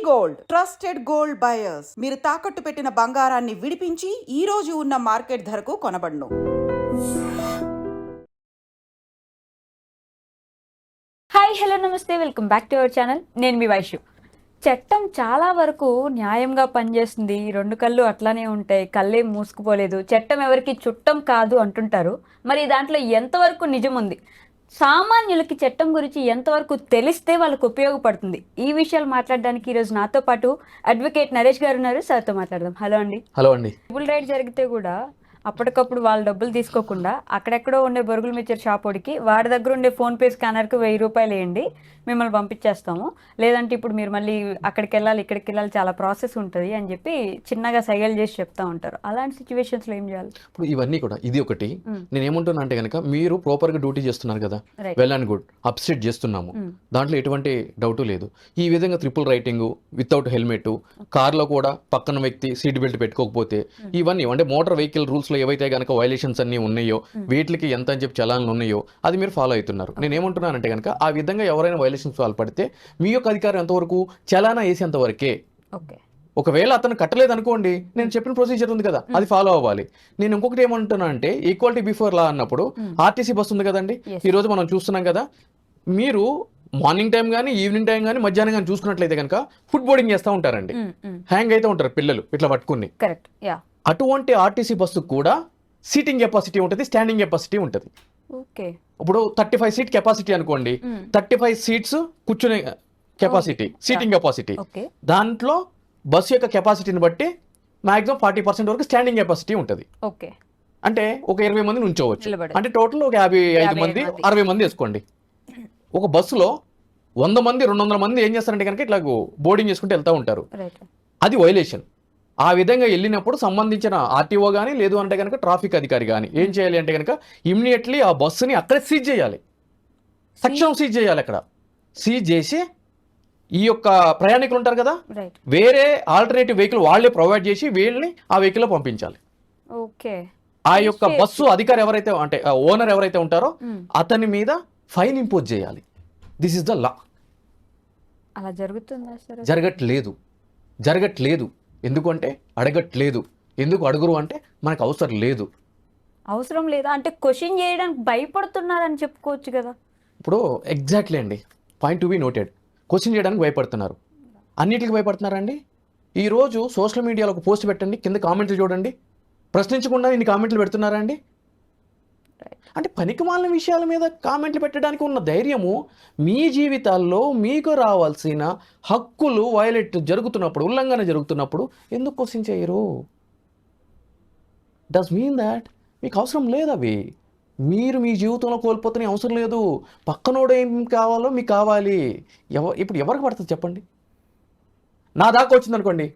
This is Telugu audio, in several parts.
గోల్డ్ ట్రస్టెడ్ గోల్డ్ బయర్స్ మీరు తాకట్టు పెట్టిన బంగారాన్ని విడిపించి ఈ రోజు ఉన్న మార్కెట్ ధరకు కొనబడును. హాయ్ హలో నమస్తే, welcome back to our channel. నేను మీ వైషు. చట్టం చాలా వరకు న్యాయంగా పనిచేస్తుంది, రెండు కళ్ళు అట్లానే ఉంటాయి, కళ్ళేం మూసుకుపోలేదు, చట్టం ఎవరికి చుట్టం కాదు అంటుంటారు. మరి దాంట్లో ఎంతవరకు నిజం ఉంది, సామాన్యులకి చట్టం గురించి ఎంతవరకు తెలిస్తే వాళ్ళకు ఉపయోగపడుతుంది, ఈ విషయాలు మాట్లాడడానికి ఈరోజు నాతో పాటు అడ్వకేట్ నరేష్ గారు ఉన్నారు. సార్తో మాట్లాడదాం. హలో అండి. హలో అండి. డబుల్ రైడ్ జరిగితే కూడా అప్పటికప్పుడు వాళ్ళు డబ్బులు తీసుకోకుండా అక్కడెక్కడో ఉండే బొరుగుల మిక్చర్ షాప్ వాడికి వాడి దగ్గర ఉండే ఫోన్పే స్కానర్కి 1000 రూపాయలు వేయండి, మిమ్మల్ని పంపించేస్తాము, లేదంటే ఇప్పుడు మీరు మళ్ళీ అక్కడికి వెళ్ళాలి ఇక్కడికి వెళ్ళాలి చాలా ప్రాసెస్ ఉంటుంది అని చెప్పి చిన్నగా సైగలు చేసి చెప్తా ఉంటారు. అలాంటి సిచ్యువేషన్స్లో ఏం చేయాలి? ఇప్పుడు ఇవన్నీ కూడా ఇది ఒకటి. నేను ఏమంటున్నా అంటే కనుక మీరు ప్రాపర్గా డ్యూటీ చేస్తున్నారు కదా, వెల్ అండ్ గుడ్, అప్సెట్ చేస్తున్నాము, దాంట్లో ఎటువంటి డౌట్ లేదు. ఈ విధంగా ట్రిపుల్ రైటింగ్ వితౌట్ హెల్మెట్, కార్లో కూడా పక్కన వ్యక్తి సీట్ బెల్ట్ పెట్టుకోకపోతే, ఇవన్నీ అంటే మోటార్ వెహికల్ రూల్స్ లో ఏవైతే కనుక వైలేషన్స్ అన్ని ఉన్నాయో, వీటికి ఎంత అని చెప్పి చలాన్లు ఉన్నాయో అది మీరు ఫాలో అవుతున్నారు. నేను ఏమంటున్నానంటే కనుక ఆ విధంగా ఎవరైనా వైలేషన్స్ పాల్పడితే మీ యొక్క అధికారం ఎంతవరకు, చలానా వేసేంత వరకే. ఒకవేళ అతను కట్టలేదు అనుకోండి, నేను చెప్పిన ప్రొసీజర్ ఉంది కదా, అది ఫాలో అవ్వాలి. నేను ఇంకొకటి ఏమంటున్నా అంటే ఈక్వాలిటీ బిఫోర్ లా అన్నప్పుడు ఆర్టీసీ బస్ ఉంది కదండి, ఈ రోజు మనం చూస్తున్నాం కదా, మీరు మార్నింగ్ టైం కానీ ఈవినింగ్ టైం కానీ మధ్యాహ్నం కానీ చూసుకున్నట్లయితే కనుక ఫుడ్ బోర్డింగ్ చేస్తూ ఉంటారండి, హ్యాంగ్ అయితే ఉంటారు పిల్లలు ఇట్లా పట్టుకుని. అటువంటి ఆర్టీసీ బస్సు కూడా సీటింగ్ కెపాసిటీ ఉంటుంది, స్టాండింగ్ కెపాసిటీ ఉంటుంది. ఇప్పుడు 35 సీట్ కెపాసిటీ అనుకోండి, 35 సీట్స్ కూర్చునే కెపాసిటీ, సీటింగ్ కెపాసిటీ. దాంట్లో బస్సు యొక్క కెపాసిటీని బట్టి మాక్సిమం 40% వరకు స్టాండింగ్ కెపాసిటీ ఉంటుంది. అంటే ఒక 20 మందిని ఉంచవచ్చు, అంటే టోటల్ ఒక 55 మంది 60 మంది వేసుకోండి. ఒక బస్సులో 100 మంది 200 మంది ఏం చేస్తారంటే కనుక ఇట్లా బోర్డింగ్ చేసుకుంటూ వెళ్తూ ఉంటారు, అది వైలేషన్. ఆ విధంగా వెళ్ళినప్పుడు సంబంధించిన ఆర్టీఓ కానీ లేదు అంటే కనుక ట్రాఫిక్ అధికారి కానీ ఏం చేయాలి అంటే కనుక ఇమ్మీడియట్లీ ఆ బస్సుని అక్కడే సీజ్ చేయాలి, తక్షణం సీజ్ చేయాలి. అక్కడ సీజ్ చేసి ఈ యొక్క ప్రయాణికులు ఉంటారు కదా, వేరే ఆల్టర్నేటివ్ వెహికల్ వాళ్ళే ప్రొవైడ్ చేసి వీళ్ళని ఆ వెహికల్లో పంపించాలి. ఆ యొక్క బస్సు అధికారి ఎవరైతే అంటే ఓనర్ ఎవరైతే ఉంటారో అతని మీద ఫైన్ ఇంపోజ్ చేయాలి. This is the law. అలా జరుగుతుందా? జరగట్లేదు. ఎందుకంటే అడగట్లేదు. ఎందుకు అడుగురు అంటే మనకు అవసరం లేదా అంటే క్వశ్చన్ చేయడానికి భయపడుతున్నారని చెప్పుకోవచ్చు కదా. ఇప్పుడు ఎగ్జాక్ట్లీ అండి, point to be noted. Question చేయడానికి భయపడుతున్నారు. అన్నిటికీ భయపడుతున్నారండి. ఈరోజు సోషల్ మీడియాలో ఒక పోస్ట్ పెట్టండి, కింద కామెంట్లు చూడండి, ప్రశ్నించకుండా ఇన్ని కామెంట్లు పెడుతున్నారా అండి? అంటే పనికిమాలిన విషయాల మీద కామెంట్లు పెట్టడానికి ఉన్న ధైర్యము మీ జీవితాల్లో మీకు రావాల్సిన హక్కులు వయలేట్ జరుగుతున్నప్పుడు, ఉల్లంఘన జరుగుతున్నప్పుడు ఎందుకు క్వశ్చన్ చేయరు? డస్ మీన్ దాట్ మీకు అవసరం లేదు అవి. మీరు మీ జీవితంలో కోల్పోతున్న అవసరం లేదు. పక్కనోడు ఏం కావాలో మీకు కావాలి. ఇప్పుడు ఎవరికి పడుతుంది చెప్పండి? నా దాకా వచ్చింది అనుకోండి,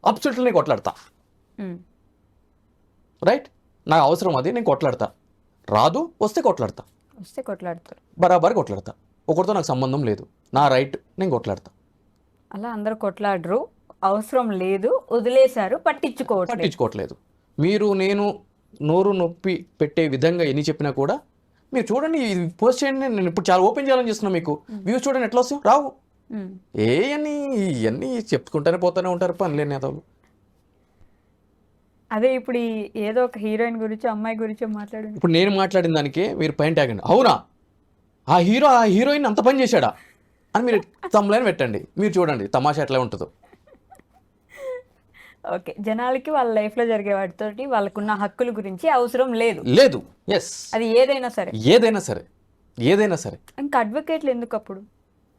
అబ్సల్యూట్లీ నేను కొట్లాడతా, రైట్? నాకు అవసరం అది, నేను కొట్లాడతా. రాదు, వస్తే కొట్లాడతారు, బరాబర్ కొట్లాడతా. ఒకరితో నాకు సంబంధం లేదు, నా రైట్, నేను కొట్లాడతా. అలా అందరూ కొట్లాడరు, అవసరం లేదు, వదిలేశారు, పట్టించుకోవట్లేదు. మీరు నేను నోరు నొప్పి పెట్టే విధంగా ఎన్ని చెప్పినా కూడా మీరు చూడండి, ఇది పోస్ట్ చేయండి. నేను ఇప్పుడు చాలా ఓపెన్ చేయాలని చేస్తున్నాను. మీకు వ్యూస్ చూడండి ఎట్లా వస్తాయి, రావు. ఇవన్నీ చెప్పుకుంటూనే పోతూనే ఉంటారు పనిలేని నేతలు. అదే ఇప్పుడు ఏదో ఒక హీరోయిన్ గురించి అమ్మాయి గురించి మాట్లాడు. ఇప్పుడు నేను మాట్లాడిన దానికి మీరు పాయింట్ ఆగండి. అవునా, ఆ హీరోయిన్ అంత పని చేశాడా అని మీరు తమ్ములని పెట్టండి, మీరు చూడండి తమాషా ఎట్లా ఉంటుందో. ఓకే, జనాలకి వాళ్ళ లైఫ్లో జరిగే వాటితోటి వాళ్ళకున్న హక్కుల గురించి అవసరం లేదు. ఎస్, అది ఏదైనా సరే. ఇంకా అడ్వకేట్లు ఎందుకు అప్పుడు?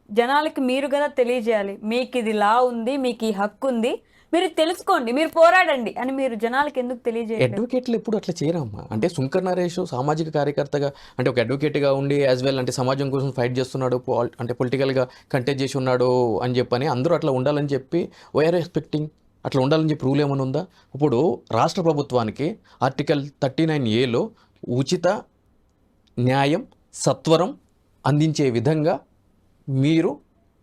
జనాలకి మీరు కదా తెలియజేయాలి, మీకు ఇది లా ఉంది, మీకు ఈ హక్కు ఉంది, మీరు తెలుసుకోండి, మీరు పోరాడండి అని మీరు జనాలకి ఎందుకు తెలియజేయాలి? అడ్వకేట్లు ఎప్పుడు అట్లా చేయరమ్మా. అంటే శుంకర్ నరేష్ సామాజిక కార్యకర్తగా, అంటే ఒక అడ్వకేట్గా ఉండి యాజ్ వెల్ అంటే సమాజం కోసం ఫైట్ చేస్తున్నాడు, అంటే పొలిటికల్గా కంటెస్ట్ చేసి ఉన్నాడు అని చెప్పని అందరూ అట్లా ఉండాలని చెప్పి వైఆర్ ఎక్స్పెక్టింగ్ అట్లా ఉండాలని చెప్పి రూల్ ఏమైనా ఉందా? ఇప్పుడు రాష్ట్ర ప్రభుత్వానికి ఆర్టికల్ 39A ఉచిత న్యాయం సత్వరం అందించే విధంగా మీరు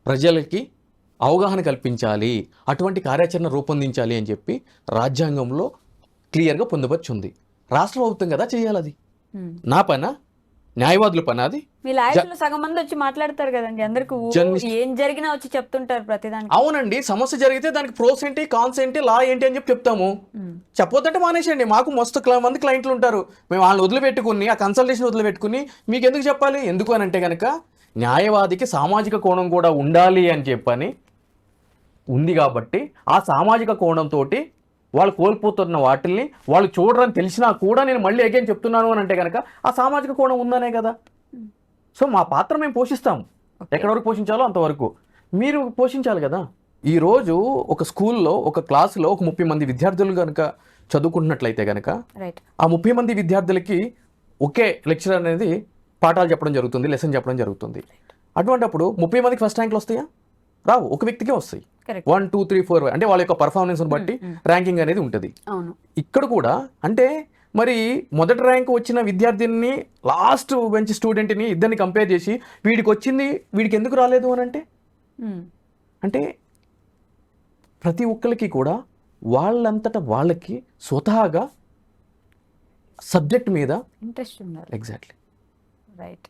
ప్రజలకి అవగాహన కల్పించాలి, అటువంటి కార్యాచరణ రూపొందించాలి అని చెప్పి రాజ్యాంగంలో క్లియర్గా పొందుపరిచి ఉంది. రాష్ట్ర ప్రభుత్వం కదా చేయాలి. అది నా పైన న్యాయవాదుల పని అది. మీ లాయర్స్లో సగం మంది వచ్చి మాట్లాడతారు కదండి, అందరికి ఏం జరిగినా వచ్చి చెప్తుంటారు ప్రతిదానికి. అవునండి, సమస్య జరిగితే దానికి ప్రోస్ ఏంటి కాన్స్ ఏంటి లా ఏంటి అని చెప్పి చెప్తాము. చెప్పొద్దంటే మానేసేయండి. మాకు మస్తు మంది క్లయింట్లు ఉంటారు, మేము వాళ్ళని వదిలిపెట్టుకుని ఆ కన్సల్టేషన్ వదిలిపెట్టుకుని మీకు ఎందుకు చెప్పాలి. ఎందుకు అని అంటే కనుక న్యాయవాదికి సామాజిక కోణం కూడా ఉండాలి అని చెప్పని ఉంది కాబట్టి ఆ సామాజిక కోణంతో వాళ్ళు కోల్పోతున్న వాటిల్ని వాళ్ళు చూడరని తెలిసినా కూడా నేను మళ్ళీ అగైన్ చెప్తున్నాను అని అంటే కనుక ఆ సామాజిక కోణం ఉందనే కదా. సో మా పాత్ర మేము పోషిస్తాం, ఎక్కడి వరకు పోషించాలో అంతవరకు మీరు పోషించాలి కదా. ఈరోజు ఒక స్కూల్లో ఒక క్లాసులో ఒక 30 మంది విద్యార్థులు కనుక చదువుకుంటున్నట్లయితే కనుక ఆ 30 మంది విద్యార్థులకి ఒకే లెక్చరర్ అనేది పాఠాలు చెప్పడం జరుగుతుంది, లెసన్ చెప్పడం జరుగుతుంది. అటువంటిప్పుడు 30 మందికి ఫస్ట్ ర్యాంకులు వస్తాయా? రావు, ఒక వ్యక్తికే వస్తాయి. 1 2 3 4 అంటే వాళ్ళ యొక్క పర్ఫార్మెన్స్ని బట్టి ర్యాంకింగ్ అనేది ఉంటుంది. ఇక్కడ కూడా అంటే మరి మొదటి ర్యాంక్ వచ్చిన విద్యార్థిని లాస్ట్ బెంచ్ స్టూడెంట్ని ఇద్దరిని కంపేర్ చేసి వీడికి వచ్చింది వీడికి ఎందుకు రాలేదు అని అంటే ప్రతి ఒక్కరికి కూడా వాళ్ళంతటా వాళ్ళకి స్వతహాగా సబ్జెక్ట్ మీద ఇంట్రెస్ట్ ఉండాలి. Exactly right.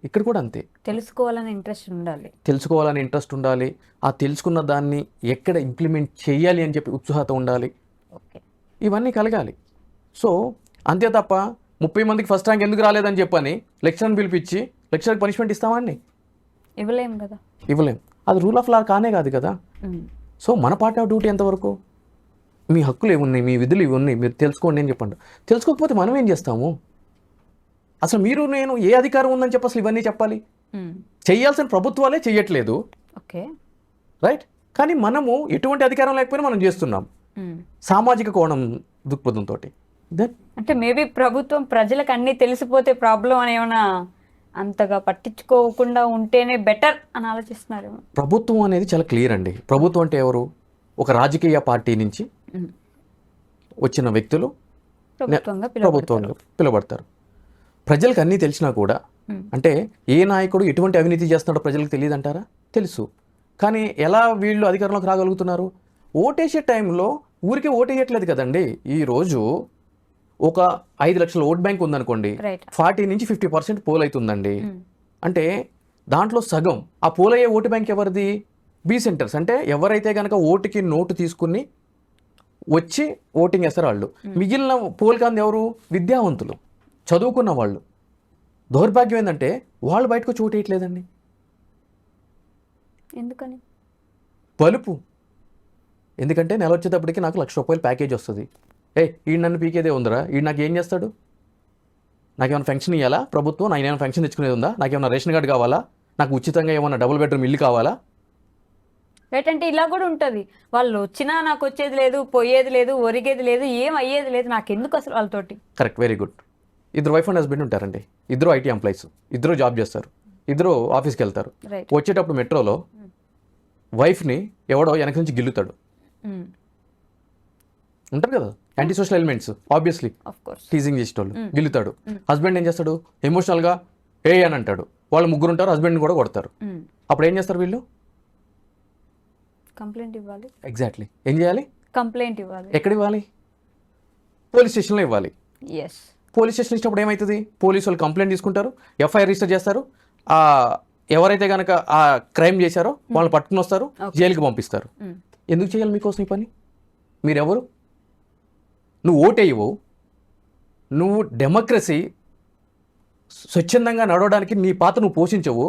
ఇక్కడ కూడా అంతే, తెలుసుకోవాలని ఇంట్రెస్ట్ ఉండాలి. ఆ తెలుసుకున్న దాన్ని ఎక్కడ ఇంప్లిమెంట్ చేయాలి అని చెప్పి ఉత్సుహత ఉండాలి. ఇవన్నీ కలగాలి. సో అంతే తప్ప 30 మందికి ఫస్ట్ ర్యాంక్ ఎందుకు రాలేదని చెప్పని లెక్చర్ని పిలిపించి లెక్చర్కి పనిష్మెంట్ ఇస్తామండి? ఇవ్వలేం కదా, ఇవ్వలేం. అది రూల్ ఆఫ్ లా కానే కాదు కదా. సో మన పార్ట్ ఆఫ్ డ్యూటీ ఎంతవరకు? మీ హక్కులు ఏమున్నాయి, మీ విధులు ఇవి ఉన్నాయి, మీరు తెలుసుకోండి అని చెప్పండి. తెలుసుకోకపోతే మనం ఏం చేస్తాము? అసలు మీరు నేను ఏ అధికారం ఉందని చెప్పి అసలు ఇవన్నీ చెప్పాలి? చేయాల్సిన ప్రభుత్వాలే చెయ్యట్లేదు, రైట్? కానీ మనము ఎటువంటి అధికారం లేకపోయినా మనం చేస్తున్నాం సామాజిక కోణం దృక్పథంతో. అంటే మేబీ ప్రభుత్వం ప్రజలకు అన్నీ తెలిసిపోతే ప్రాబ్లం అని ఏమైనా అంతగా పట్టించుకోకుండా ఉంటేనే బెటర్ అని ఆలోచిస్తున్నారు. ప్రభుత్వం అనేది చాలా క్లియర్ అండి. ప్రభుత్వం అంటే ఎవరు? ఒక రాజకీయ పార్టీ నుంచి వచ్చిన వ్యక్తులు ప్రభుత్వంగా పిలువబడతారు. ప్రజలకు అన్నీ తెలిసినా కూడా అంటే ఏ నాయకుడు ఎటువంటి అవినీతి చేస్తున్నాడో ప్రజలకు తెలియదు అంటారా? తెలుసు. కానీ ఎలా వీళ్ళు అధికారంలోకి రాగలుగుతున్నారు? ఓటేసే టైంలో ఊరికే ఓటేయట్లేదు కదండి. ఈరోజు ఒక 5 లక్షల ఓట్ బ్యాంక్ ఉందనుకోండి, 40 నుంచి 50% పోల్ అవుతుందండి. అంటే దాంట్లో సగం ఆ పోల్ అయ్యే ఓటు బ్యాంక్ ఎవరిది? Be centres. అంటే ఎవరైతే కనుక ఓటుకి నోటు తీసుకుని వచ్చి ఓటింగ్ వేస్తారు వాళ్ళు. మిగిలిన పోల్ కాంది ఎవరు? విద్యావంతులు, చదువుకున్న వాళ్ళు. దౌర్భాగ్యం ఏంటంటే వాళ్ళు బయటకు చోటు వేయట్లేదండి. ఎందుకని? పలుపు. ఎందుకంటే నెల వచ్చేటప్పటికి నాకు ₹1,00,000 ప్యాకేజ్ వస్తుంది. ఈ నన్ను పీకేదే ఉందిరా, ఈ నాకు ఏం చేస్తాడు? నాకేమైనా ఫంక్షన్ ఇవ్వాలా ప్రభుత్వం? నాకు ఏమైనా ఫంక్షన్ తెచ్చుకునేది ఉందా? నాకేమైనా రేషన్ కార్డు కావాలా? నాకు ఉచితంగా ఏమైనా డబుల్ బెడ్రూమ్ ఇల్లు కావాలా? రైట్. అంటే ఇలా కూడా ఉంటుంది. వాళ్ళు వచ్చినా నాకు వచ్చేది లేదు, పోయేది లేదు, ఒరిగేది లేదు, ఏం అయ్యేది లేదు, నాకు ఎందుకు అసలు వాళ్ళతోటి. Correct, very good. ఇద్దరు వైఫ్ అండ్ హస్బెండ్ ఉంటారండి, ఇద్దరు ఐటీ ఎంప్లాయీస్, ఇద్దరు జాబ్ చేస్తారు, ఇద్దరు ఆఫీస్కి వెళ్తారు. వచ్చేటప్పుడు మెట్రోలో వైఫ్ని ఎవడో వెనక నుంచి గిల్లుతాడు. ఉంటారు కదా anti social elements, obviously teasing చేసేటోళ్ళు, గిల్లుతాడు. హస్బెండ్ ఏం చేస్తాడు? ఎమోషనల్గా అని అంటాడు. వాళ్ళు ముగ్గురు ఉంటారు, హస్బెండ్ని కూడా కొడతారు. అప్పుడు ఏం చేస్తారు వీళ్ళు? కంప్లైంట్ ఇవ్వాలి. ఎగ్జాక్ట్లీ. ఏం చేయాలి? కంప్లైంట్ ఇవ్వాలి. ఎక్కడ ఇవ్వాలి? పోలీస్ స్టేషన్లో ఇవ్వాలి. పోలీస్ స్టేషన్ ఇచ్చినప్పుడు ఏమవుతుంది? పోలీసు వాళ్ళు కంప్లైంట్ తీసుకుంటారు, ఎఫ్ఐఆర్ రిజిస్టర్ చేస్తారు. ఎవరైతే కనుక ఆ క్రైమ్ చేశారో వాళ్ళని పట్టుకుని వస్తారు, జైలుకి పంపిస్తారు. ఎందుకు చేయాలి మీకోసం ఈ పని? మీరెవరు? నువ్వు ఓటేయవు, నువ్వు డెమోక్రసీ స్వచ్ఛందంగా నడవడానికి నీ పాత్ర నువ్వు పోషించవు.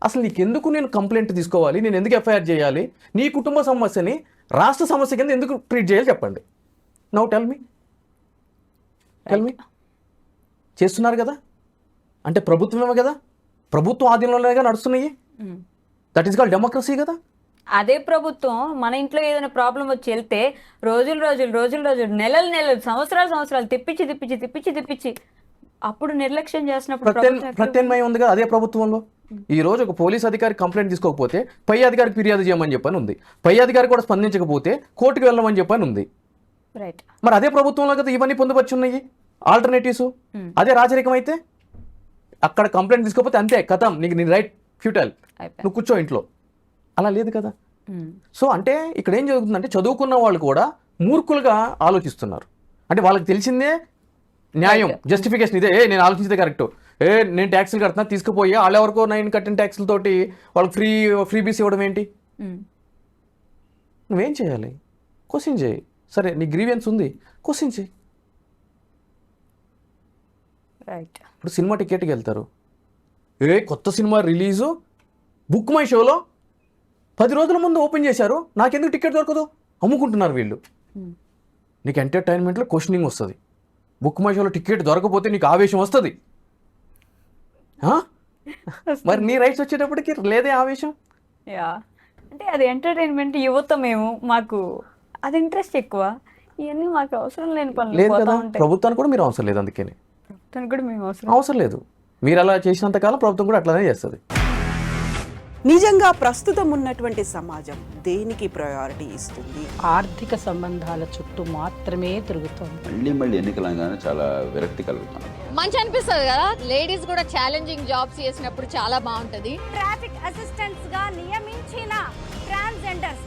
అసలు నీకెందుకు నేను కంప్లైంట్ తీసుకోవాలి? నేను ఎందుకు ఎఫ్ఐఆర్ చేయాలి? నీ కుటుంబ సమస్యని రాష్ట్ర సమస్య కింద ఎందుకు ట్రీట్ చేయాలి చెప్పండి. Now tell me. చేస్తున్నారు కదా, అంటే ప్రభుత్వమే కదా, ప్రభుత్వం ఆధీనంలోనే నడుస్తున్నాయి. దట్ ఈస్ కాల్డ్ డెమోక్రసీ కదా. అదే ప్రభుత్వం మన ఇంట్లో ఏదైనా ప్రాబ్లం వచ్చి వెళ్తే రోజులు నెలలు సంవత్సరాలు తిప్పించి అప్పుడు నిర్లక్ష్యం చేసినప్పుడు ప్రత్యామ్నాయం ఉంది కదా అదే ప్రభుత్వంలో. ఈ రోజు ఒక పోలీస్ అధికారి కంప్లైంట్ తీసుకోకపోతే పై అధికారికి ఫిర్యాదు చేయమని చెప్పని ఉంది, పై అధికారి కూడా స్పందించకపోతే కోర్టుకు వెళ్ళమని చెప్పని ఉంది. మరి అదే ప్రభుత్వంలో కదా ఇవన్నీ పొందుపరిచి ఉన్నాయి ఆల్టర్నేటివ్స్. అదే రాజరికం అయితే అక్కడ కంప్లైంట్ తీసుకోకపోతే అంతే కథం, నీకు నీ రైట్ ఫ్యూటైల్, నువ్వు కూర్చో ఇంట్లో. అలా లేదు కదా. సో అంటే ఇక్కడ ఏం జరుగుతుందంటే చదువుకున్న వాళ్ళు కూడా మూర్ఖులుగా ఆలోచిస్తున్నారు. అంటే వాళ్ళకి తెలిసిందే న్యాయం, జస్టిఫికేషన్ ఇదే, నేను ఆలోచించేదే కరెక్ట్. నేను ట్యాక్సీలు కడుతున్నా తీసుకుపోయి వాళ్ళ వరకు 9 కట్టిన ట్యాక్సీలతోటి వాళ్ళకి ఫ్రీ బీస్ ఇవ్వడం ఏంటి? నువ్వేం చేయాలి? క్వశ్చన్ చేయి. సరే నీ గ్రీవెన్స్ ఉంది, క్వశ్చన్ చేయి. రైట్. ఇప్పుడు సినిమా టికెట్కి వెళ్తారు, కొత్త సినిమా రిలీజు బుక్ మై షోలో 10 రోజుల ముందు ఓపెన్ చేశారు, నాకెందుకు టికెట్ దొరకదు? అమ్ముకుంటున్నారు వీళ్ళు. నీకు ఎంటర్టైన్మెంట్లో క్వశ్చనింగ్ వస్తుంది. బుక్ మై షోలో టికెట్ దొరకపోతే నీకు ఆవేశం వస్తుంది. మరి నీ రైట్స్ వచ్చేటప్పటికి లేదే ఆవేశం. యా, అంటే అది ఎంటర్టైన్మెంట్, యువత మేము, మాకు అది ఇంట్రెస్ట్ ఎక్కువ. ఇవన్నీ మాకు అవసరం లేని పనులు లేదు పోతా కదా, ఉంటాయి. ప్రభుత్వానికి కూడా మీరు అవసరం లేదు. అందుకని ప్రభుత్వానికి కూడా మేము అవసరం లేదు. మీరు అలా చేసినంత కాలం ప్రభుత్వం కూడా అట్లానే చేస్తుంది. నిజంగా ప్రస్తుతం ఉన్నటువంటి సమాజం దేనికి ప్రయారిటీ ఇస్తుంది? ఆర్థిక సంబంధాల చుట్టూ మాత్రమే తిరుగుతోంది. మళ్ళీ ఎన్నికలు అనగానే చాలా విరక్తి కలుగుతాను. మంచి అనిపిస్తుంది కదా, లేడీస్ కూడా ఛాలెంజింగ్ జాబ్స్ చేసినప్పుడు చాలా బాగుంటది. ట్రాఫిక్ అసిస్టెంట్స్ గా నియమించిన ట్రాన్స్జెండర్స్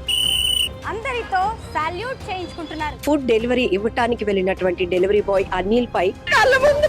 అందరితో సాల్యూట్ చేయించుకుంటున్నారు. ఫుడ్ డెలివరీ ఇవ్వటానికి వెళ్ళినటువంటి డెలివరీ బాయ్ అనిల్ పై కళ్ళ ముందు